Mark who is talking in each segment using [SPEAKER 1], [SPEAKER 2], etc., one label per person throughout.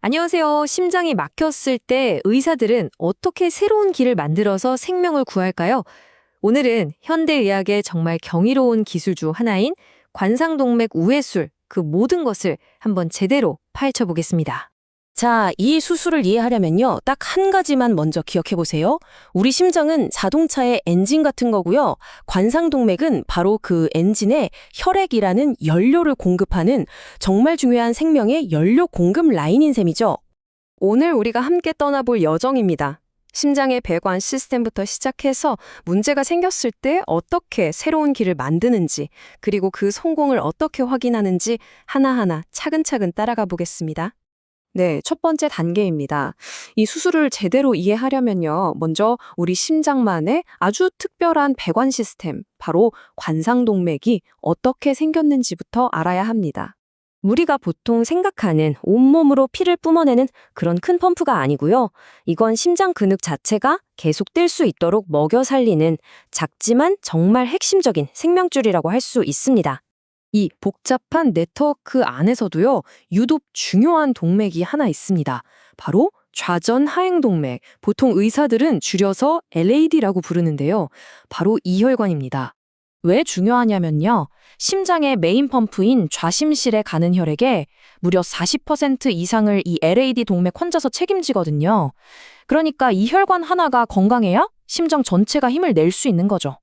[SPEAKER 1] 안녕하세요. 심장이 막혔을 때 의사들은 어떻게 새로운 길을 만들어서 생명을 구할까요? 오늘은 현대의학의 정말 경이로운 기술 중 하나인 관상동맥 우회술, 그 모든 것을 한번 제대로 파헤쳐 보겠습니다.
[SPEAKER 2] 자, 이 수술을 이해하려면요. 딱 한 가지만 먼저 기억해 보세요. 우리 심장은 자동차의 엔진 같은 거고요. 관상동맥은 바로 그 엔진에 혈액이라는 연료를 공급하는 정말 중요한 생명의 연료 공급 라인인 셈이죠.
[SPEAKER 1] 오늘 우리가 함께 떠나볼 여정입니다. 심장의 배관 시스템부터 시작해서 문제가 생겼을 때 어떻게 새로운 길을 만드는지, 그리고 그 성공을 어떻게 확인하는지 하나하나 차근차근 따라가 보겠습니다. 네, 첫 번째 단계입니다. 이 수술을 제대로 이해하려면요. 먼저 우리 심장만의 아주 특별한 배관 시스템, 바로 관상동맥이 어떻게 생겼는지부터 알아야 합니다. 우리가 보통 생각하는 온몸으로 피를 뿜어내는 그런 큰 펌프가 아니고요. 이건 심장 근육 자체가 계속 뛸 수 있도록 먹여 살리는 작지만 정말 핵심적인 생명줄이라고 할 수 있습니다. 이 복잡한 네트워크 안에서도요, 유독 중요한 동맥이 하나 있습니다. 바로 좌전하행동맥, 보통 의사들은 줄여서 LAD라고 부르는데요. 바로 이 혈관입니다. 왜 중요하냐면요. 심장의 메인 펌프인 좌심실에 가는 혈액의 무려 40% 이상을 이 LAD 동맥 혼자서 책임지거든요. 그러니까 이 혈관 하나가 건강해야 심장 전체가 힘을 낼 수 있는 거죠.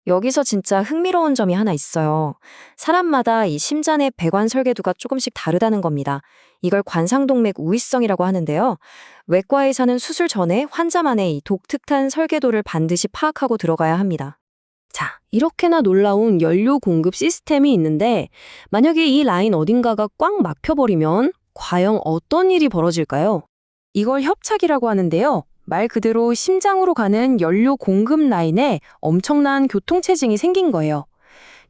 [SPEAKER 1] 여기서 진짜 흥미로운 점이 하나 있어요. 사람마다 이 심장의 배관 설계도가 조금씩 다르다는 겁니다. 이걸 관상동맥 우위성이라고 하는데요. 외과 의사는 수술 전에 환자만의 이 독특한 설계도를 반드시 파악하고 들어가야 합니다. 자, 이렇게나 놀라운 연료 공급 시스템이 있는데 만약에 이 라인 어딘가가 꽉 막혀버리면 과연 어떤 일이 벌어질까요? 이걸 협착이라고 하는데요. 말 그대로 심장으로 가는 연료 공급 라인에 엄청난 교통체증이 생긴 거예요.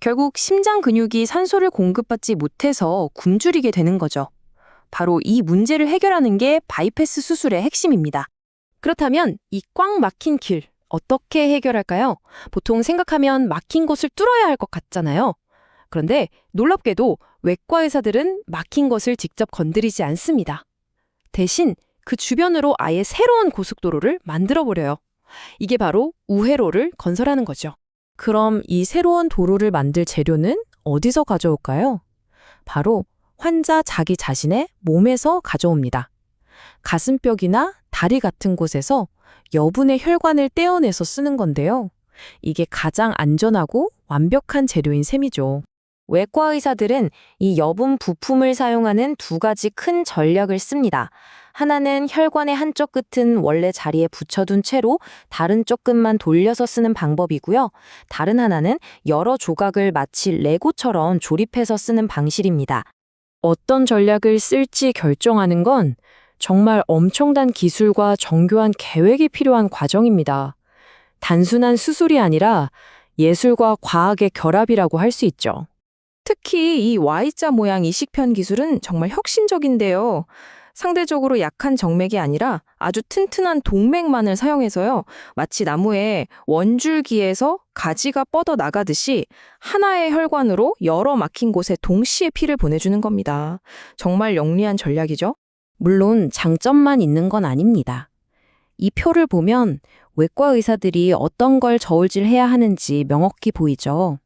[SPEAKER 1] 결국 심장 근육이 산소를 공급받지 못해서 굶주리게 되는 거죠. 바로 이 문제를 해결하는 게 바이패스 수술의 핵심입니다. 그렇다면 이 꽉 막힌 길 어떻게 해결할까요? 보통 생각하면 막힌 곳을 뚫어야 할 것 같잖아요. 그런데 놀랍게도 외과 의사들은 막힌 것을 직접 건드리지 않습니다. 대신 그 주변으로 아예 새로운 고속도로를 만들어버려요. 이게 바로 우회로를 건설하는 거죠. 그럼 이 새로운 도로를 만들 재료는 어디서 가져올까요? 바로 환자 자기 자신의 몸에서 가져옵니다. 가슴뼈이나 다리 같은 곳에서 여분의 혈관을 떼어내서 쓰는 건데요. 이게 가장 안전하고 완벽한 재료인 셈이죠. 외과 의사들은 이 여분 부품을 사용하는 두 가지 큰 전략을 씁니다. 하나는 혈관의 한쪽 끝은 원래 자리에 붙여둔 채로 다른 쪽 끝만 돌려서 쓰는 방법이고요. 다른 하나는 여러 조각을 마치 레고처럼 조립해서 쓰는 방식입니다. 어떤 전략을 쓸지 결정하는 건 정말 엄청난 기술과 정교한 계획이 필요한 과정입니다. 단순한 수술이 아니라 예술과 과학의 결합이라고 할 수 있죠. 특히 이 Y자 모양 이식편 기술은 정말 혁신적인데요. 상대적으로 약한 정맥이 아니라 아주 튼튼한 동맥만을 사용해서요. 마치 나무에 원줄기에서 가지가 뻗어 나가듯이 하나의 혈관으로 여러 막힌 곳에 동시에 피를 보내주는 겁니다. 정말 영리한 전략이죠. 물론 장점만 있는 건 아닙니다. 이 표를 보면 외과 의사들이 어떤 걸 저울질해야 하는지 명확히 보이죠.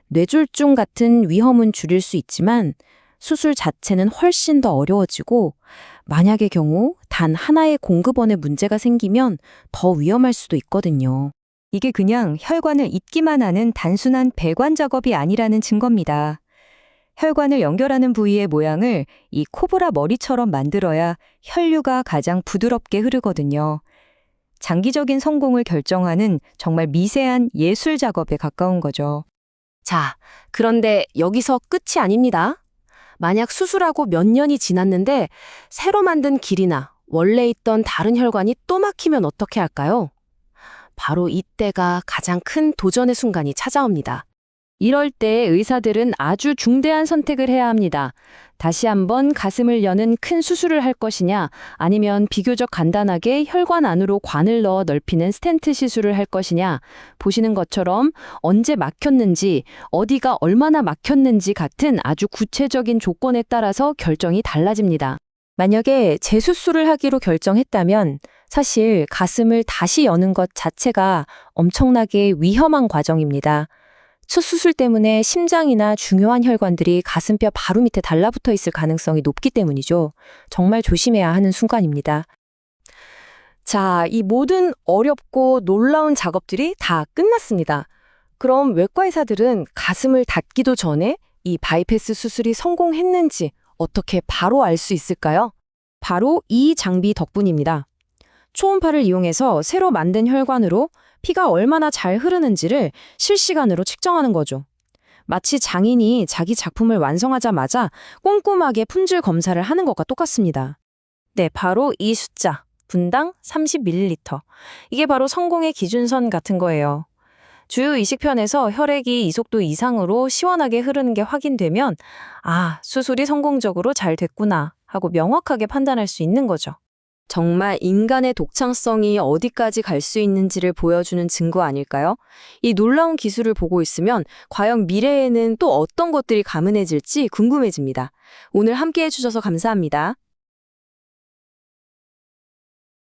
[SPEAKER 1] 뇌졸중 같은 위험은 줄일 수 있지만 수술 자체는 훨씬 더 어려워지고 만약의 경우 단 하나의 공급원에 문제가 생기면 더 위험할 수도 있거든요.
[SPEAKER 3] 이게 그냥 혈관을 잇기만 하는 단순한 배관 작업이 아니라는 증거입니다. 혈관을 연결하는 부위의 모양을 이 코브라 머리처럼 만들어야 혈류가 가장 부드럽게 흐르거든요. 장기적인 성공을 결정하는 정말 미세한 예술 작업에 가까운 거죠.
[SPEAKER 2] 자, 그런데 여기서 끝이 아닙니다. 만약 수술하고 몇 년이 지났는데 새로 만든 길이나 원래 있던 다른 혈관이 또 막히면 어떻게 할까요? 바로 이때가 가장 큰 도전의 순간이 찾아옵니다.
[SPEAKER 1] 이럴 때 의사들은 아주 중대한 선택을 해야 합니다. 다시 한번 가슴을 여는 큰 수술을 할 것이냐, 아니면 비교적 간단하게 혈관 안으로 관을 넣어 넓히는 스텐트 시술을 할 것이냐, 보시는 것처럼 언제 막혔는지, 어디가 얼마나 막혔는지 같은 아주 구체적인 조건에 따라서 결정이 달라집니다.
[SPEAKER 2] 만약에 재수술을 하기로 결정했다면 사실 가슴을 다시 여는 것 자체가 엄청나게 위험한 과정입니다. 수술 때문에 심장이나 중요한 혈관들이 가슴뼈 바로 밑에 달라붙어 있을 가능성이 높기 때문이죠. 정말 조심해야 하는 순간입니다.
[SPEAKER 1] 자, 이 모든 어렵고 놀라운 작업들이 다 끝났습니다. 그럼 외과 의사들은 가슴을 닫기도 전에 이 바이패스 수술이 성공했는지 어떻게 바로 알 수 있을까요?
[SPEAKER 2] 바로 이 장비 덕분입니다. 초음파를 이용해서 새로 만든 혈관으로 피가 얼마나 잘 흐르는지를 실시간으로 측정하는 거죠. 마치 장인이 자기 작품을 완성하자마자 꼼꼼하게 품질 검사를 하는 것과 똑같습니다. 네, 바로 이 숫자, 분당 30ml. 이게 바로 성공의 기준선 같은 거예요. 주요 이식편에서 혈액이 이 속도 이상으로 시원하게 흐르는 게 확인되면 수술이 성공적으로 잘 됐구나 하고 명확하게 판단할 수 있는 거죠.
[SPEAKER 1] 정말 인간의 독창성이 어디까지 갈 수 있는지를 보여주는 증거 아닐까요? 이 놀라운 기술을 보고 있으면 과연 미래에는 또 어떤 것들이 가능해질지 궁금해집니다. 오늘 함께 해주셔서 감사합니다.